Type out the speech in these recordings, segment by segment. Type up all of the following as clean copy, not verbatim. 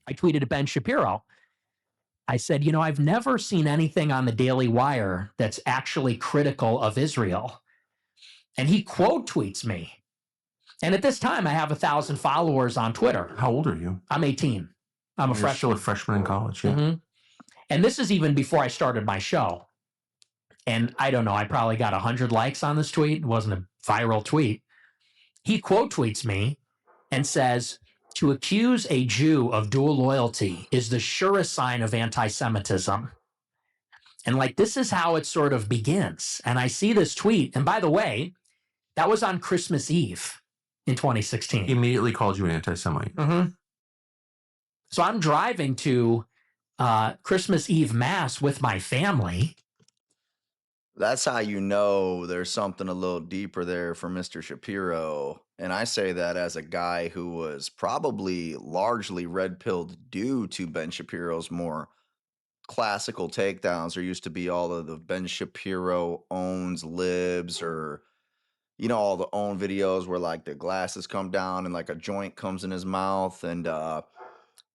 I tweeted at Ben Shapiro. I said, I've never seen anything on the Daily Wire that's actually critical of Israel. And he quote tweets me. And at this time, I have 1,000 followers on Twitter. How old are you? I'm 18. I'm a freshman. Still a freshman in college, yeah. Mm-hmm. And this is even before I started my show. And I don't know, I probably got 100 likes on this tweet. It wasn't a viral tweet. He quote tweets me and says, to accuse a Jew of dual loyalty is the surest sign of anti-Semitism. And like, this is how it sort of begins. And I see this tweet. And by the way, that was on Christmas Eve in 2016. He immediately called you an anti-Semite. Mm-hmm. So I'm driving to Christmas Eve Mass with my family. That's how you know there's something a little deeper there for Mr. Shapiro. And I say that as a guy who was probably largely red-pilled due to Ben Shapiro's more classical takedowns. There used to be all of the Ben Shapiro owns libs, or, all the own videos where like the glasses come down and like a joint comes in his mouth. And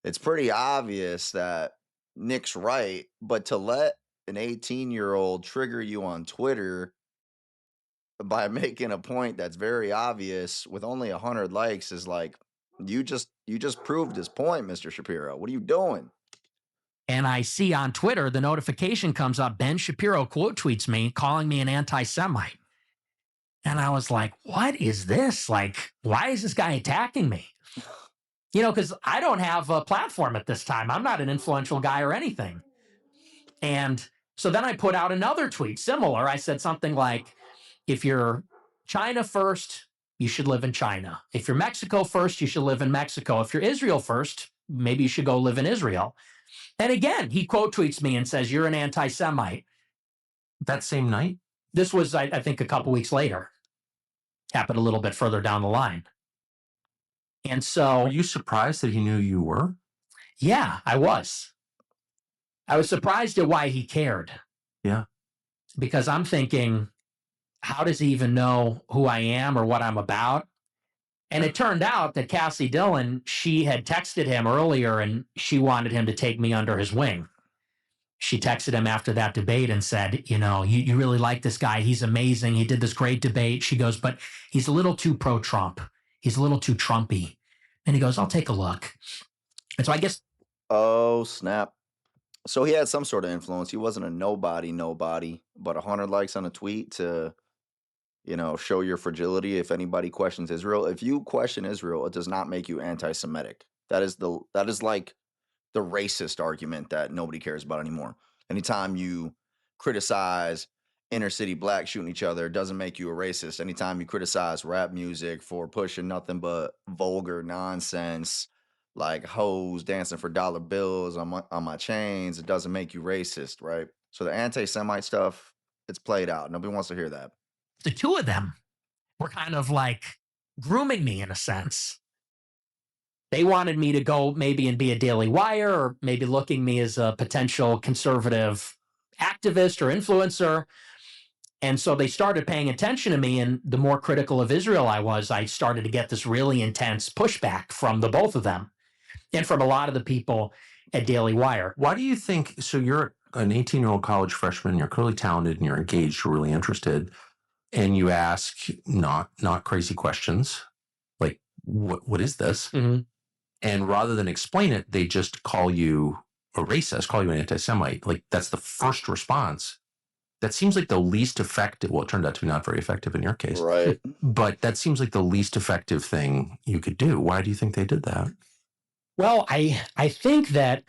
it's pretty obvious that Nick's right, but to let an 18-year-old trigger you on Twitter by making a point that's very obvious with only 100 likes is like, you just proved his point, Mr. Shapiro. What are you doing? And I see on Twitter, the notification comes up, Ben Shapiro quote tweets me, calling me an anti-Semite. And I was like, what is this? Like, why is this guy attacking me? Because I don't have a platform at this time. I'm not an influential guy or anything. And so then I put out another tweet similar. I said something like, if you're China first, you should live in China. If you're Mexico first, you should live in Mexico. If you're Israel first, maybe you should go live in Israel. And again, he quote tweets me and says, you're an anti-Semite. That same night? This was, I think, a couple weeks later. Happened a little bit further down the line. And so... Were you surprised that he knew you were? Yeah, I was. I was surprised at why he cared. Yeah. Because I'm thinking, how does he even know who I am or what I'm about? And it turned out that Cassie Dillon, she had texted him earlier and she wanted him to take me under his wing. She texted him after that debate and said, you really like this guy. He's amazing. He did this great debate. She goes, but he's a little too pro-Trump. He's a little too Trumpy. And he goes, I'll take a look. And so I guess... Oh, snap. So he had some sort of influence. He wasn't a nobody, but 100 likes on a tweet to, show your fragility if anybody questions Israel. If you question Israel, it does not make you anti-Semitic. That is like the racist argument that nobody cares about anymore. Anytime you criticize inner city blacks shooting each other, it doesn't make you a racist. Anytime you criticize rap music for pushing nothing but vulgar nonsense, like hoes dancing for dollar bills on my chains, it doesn't make you racist, right? So the anti-Semite stuff, it's played out. Nobody wants to hear that. The two of them were kind of like grooming me in a sense. They wanted me to go maybe and be a Daily Wire, or maybe looking me as a potential conservative activist or influencer. And so they started paying attention to me, and the more critical of Israel I was, I started to get this really intense pushback from the both of them. And from a lot of the people at Daily Wire. Why do you think, so you're an 18-year-old college freshman, you're clearly talented and you're engaged, you're really interested, and you ask not crazy questions, like, what is this? Mm-hmm. And rather than explain it, they just call you a racist, call you an anti-Semite. Like, that's the first response. That seems like the least effective, well, it turned out to be not very effective in your case. Right. But that seems like the least effective thing you could do. Why do you think they did that? Well, I think that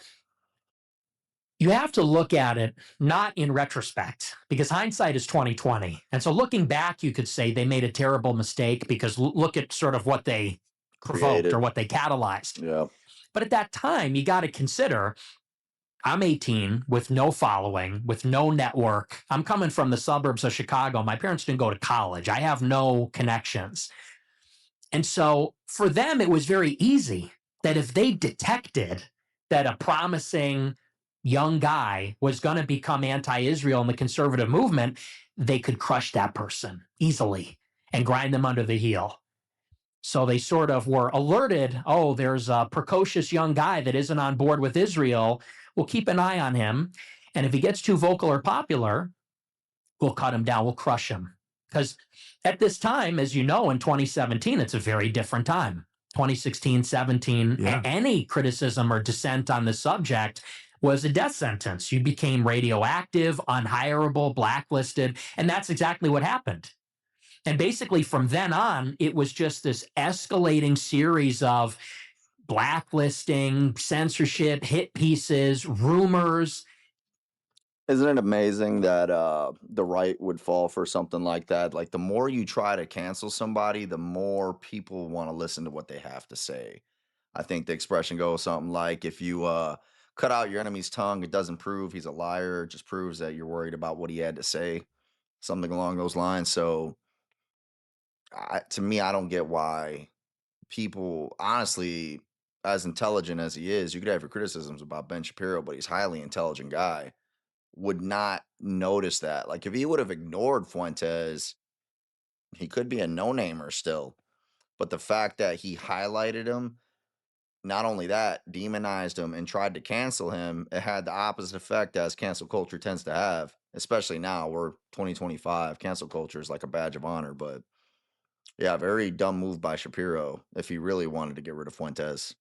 you have to look at it not in retrospect, because hindsight is 20/20. And so looking back, you could say they made a terrible mistake because look at sort of what they provoked or what they catalyzed. Yeah. But at that time, you got to consider, I'm 18 with no following, with no network. I'm coming from the suburbs of Chicago. My parents didn't go to college. I have no connections. And so for them, it was very easy that if they detected that a promising young guy was going to become anti-Israel in the conservative movement, they could crush that person easily and grind them under the heel. So they sort of were alerted, oh, there's a precocious young guy that isn't on board with Israel. We'll keep an eye on him. And if he gets too vocal or popular, we'll cut him down, we'll crush him. Because at this time, as you know, in 2017, it's a very different time. 2016, 17, any criticism or dissent on the subject was a death sentence. You became radioactive, unhireable, blacklisted, and that's exactly what happened. And basically from then on, it was just this escalating series of blacklisting, censorship, hit pieces, rumors. Isn't it amazing that the right would fall for something like that? Like, the more you try to cancel somebody, the more people want to listen to what they have to say. I think the expression goes something like, if you cut out your enemy's tongue, it doesn't prove he's a liar. It just proves that you're worried about what he had to say, something along those lines. So, to me, I don't get why people, honestly, as intelligent as he is, you could have your criticisms about Ben Shapiro, but he's a highly intelligent guy, would not notice that. Like, if he would have ignored Fuentes, he could be a no-namer still. But the fact that he highlighted him, not only that, demonized him and tried to cancel him, it had the opposite effect as cancel culture tends to have, especially now. We're 2025. Cancel culture is like a badge of honor. But yeah, very dumb move by Shapiro if he really wanted to get rid of Fuentes.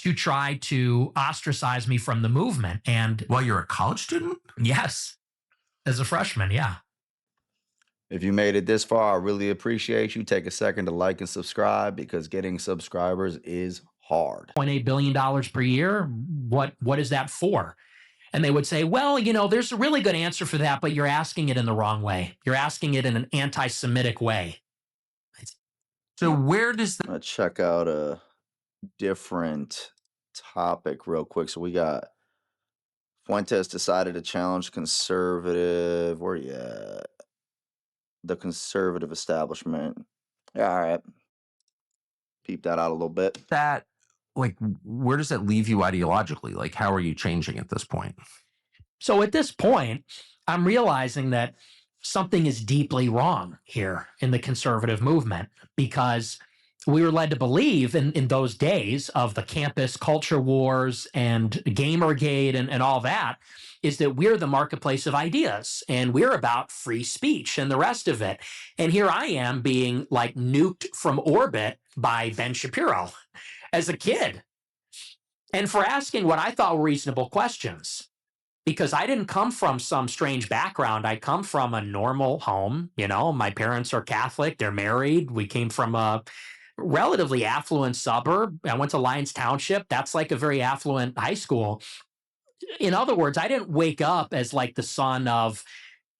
To try to ostracize me from the movement. And While you're a college student? yes, as a freshman, yeah. If you made it this far, I really appreciate you. Take a second to like and subscribe, because getting subscribers is hard. $0.8 billion per year. What is that for? And they would say, well, you know, there's a really good answer for that, but you're asking it in the wrong way. You're asking it in an anti-Semitic way. So where does the Let's check out a different topic real quick. So we got Fuentes decided to challenge conservative. Where you at? The conservative establishment. Yeah, all right. Peep that out a little bit. that like where does that leave you ideologically? Like, how are you changing at this point? So at this point, I'm realizing that something is deeply wrong here in the conservative movement, because we were led to believe in those days of the campus culture wars and Gamergate and all that, is that we're the marketplace of ideas and we're about free speech and the rest of it. And here I am being like nuked from orbit by Ben Shapiro as a kid, and for asking what I thought were reasonable questions. Because I didn't come from some strange background. I come from a normal home. You know, my parents are Catholic. They're married. We came from a relatively affluent suburb. I went to Lyons Township. That's like a very affluent high school. In other words, I didn't wake up as like the son of,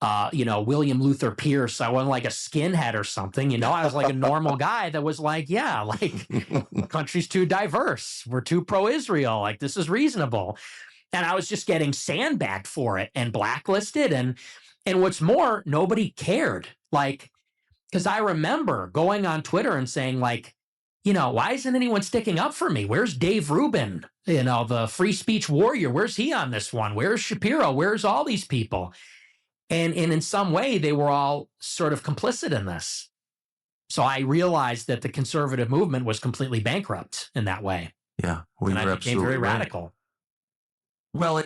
William Luther Pierce. I wasn't like a skinhead or something. You know, I was like a normal guy that was like, yeah, like the country's too diverse. We're too pro-Israel. Like, this is reasonable. And I was just getting sandbagged for it and blacklisted. And what's more, nobody cared. Like, because I remember going on Twitter and saying, like, you know, why isn't anyone sticking up for me? Where's Dave Rubin? You know, the free speech warrior. Where's he on this one? Where's Shapiro? Where's all these people? And in some way, they were all sort of complicit in this. So I realized that the conservative movement was completely bankrupt in that way. Yeah, well, and you're I became very absolutely right. radical. Well,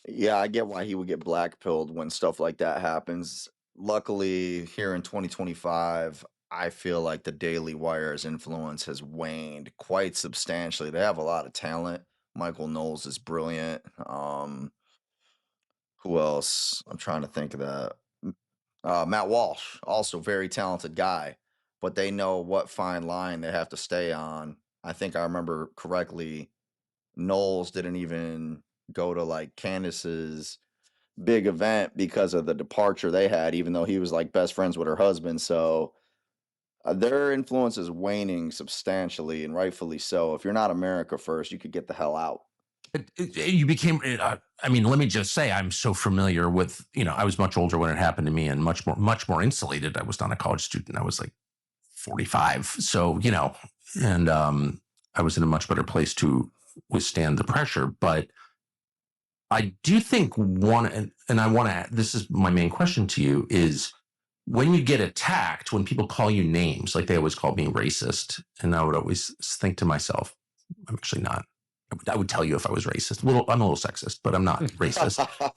Yeah, I get why he would get blackpilled when stuff like that happens. Luckily, here in 2025, I feel like the Daily Wire's influence has waned quite substantially. They have a lot of talent. Michael Knowles is brilliant. Who else? I'm trying to think of that. Matt Walsh, also very talented guy, but they know what fine line they have to stay on. I think I remember correctly, Knowles didn't even go to like Candace's big event because of the departure they had, even though he was like best friends with her husband. So their influence is waning substantially, and rightfully so. If you're not America first, you could get the hell out. you became I mean, let me just say, I'm so familiar with, I was much older when it happened to me and much more insulated. I was not a college student. I was like 45. So, and I was in a much better place to withstand the pressure. But I do think and I want to, this is my main question to you, is when you get attacked, when people call you names, like they always called me racist, and I would always think to myself, I'm actually not. I would tell you if I was racist. I'm a little sexist, but I'm not racist.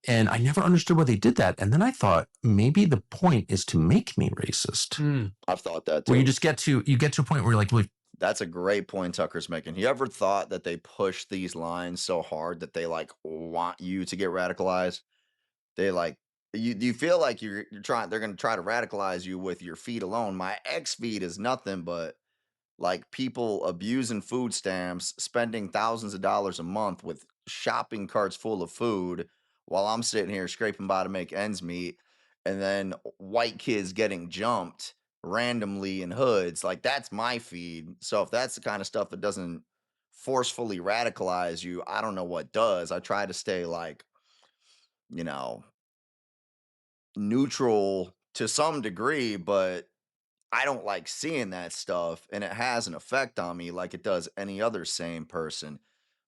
And I never understood why they did that. And then I thought maybe the point is to make me racist. I've thought that Where you too. just get to a point where you're like, well, That's a great point Tucker's making. You ever thought that they push these lines so hard that they like want you to get radicalized? They like you do you feel like you're trying they're gonna try to radicalize you with your feed alone. My ex feed is nothing but like people abusing food stamps, spending thousands of dollars a month with shopping carts full of food while I'm sitting here scraping by to make ends meet, and then white kids getting jumped randomly in hoods. Like that's my feed. So if that's the kind of stuff that doesn't forcefully radicalize you, I don't know what does. I try to stay like, you know, neutral to some degree, but I don't like seeing that stuff, and it has an effect on me like it does any other sane person.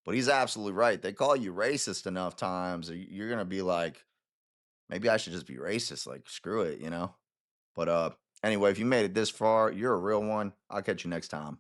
But he's absolutely right. They call you racist enough times, you're gonna be like, maybe I should just be racist. Like, screw it, you know? But anyway, if you made it this far, you're a real one. I'll catch you next time.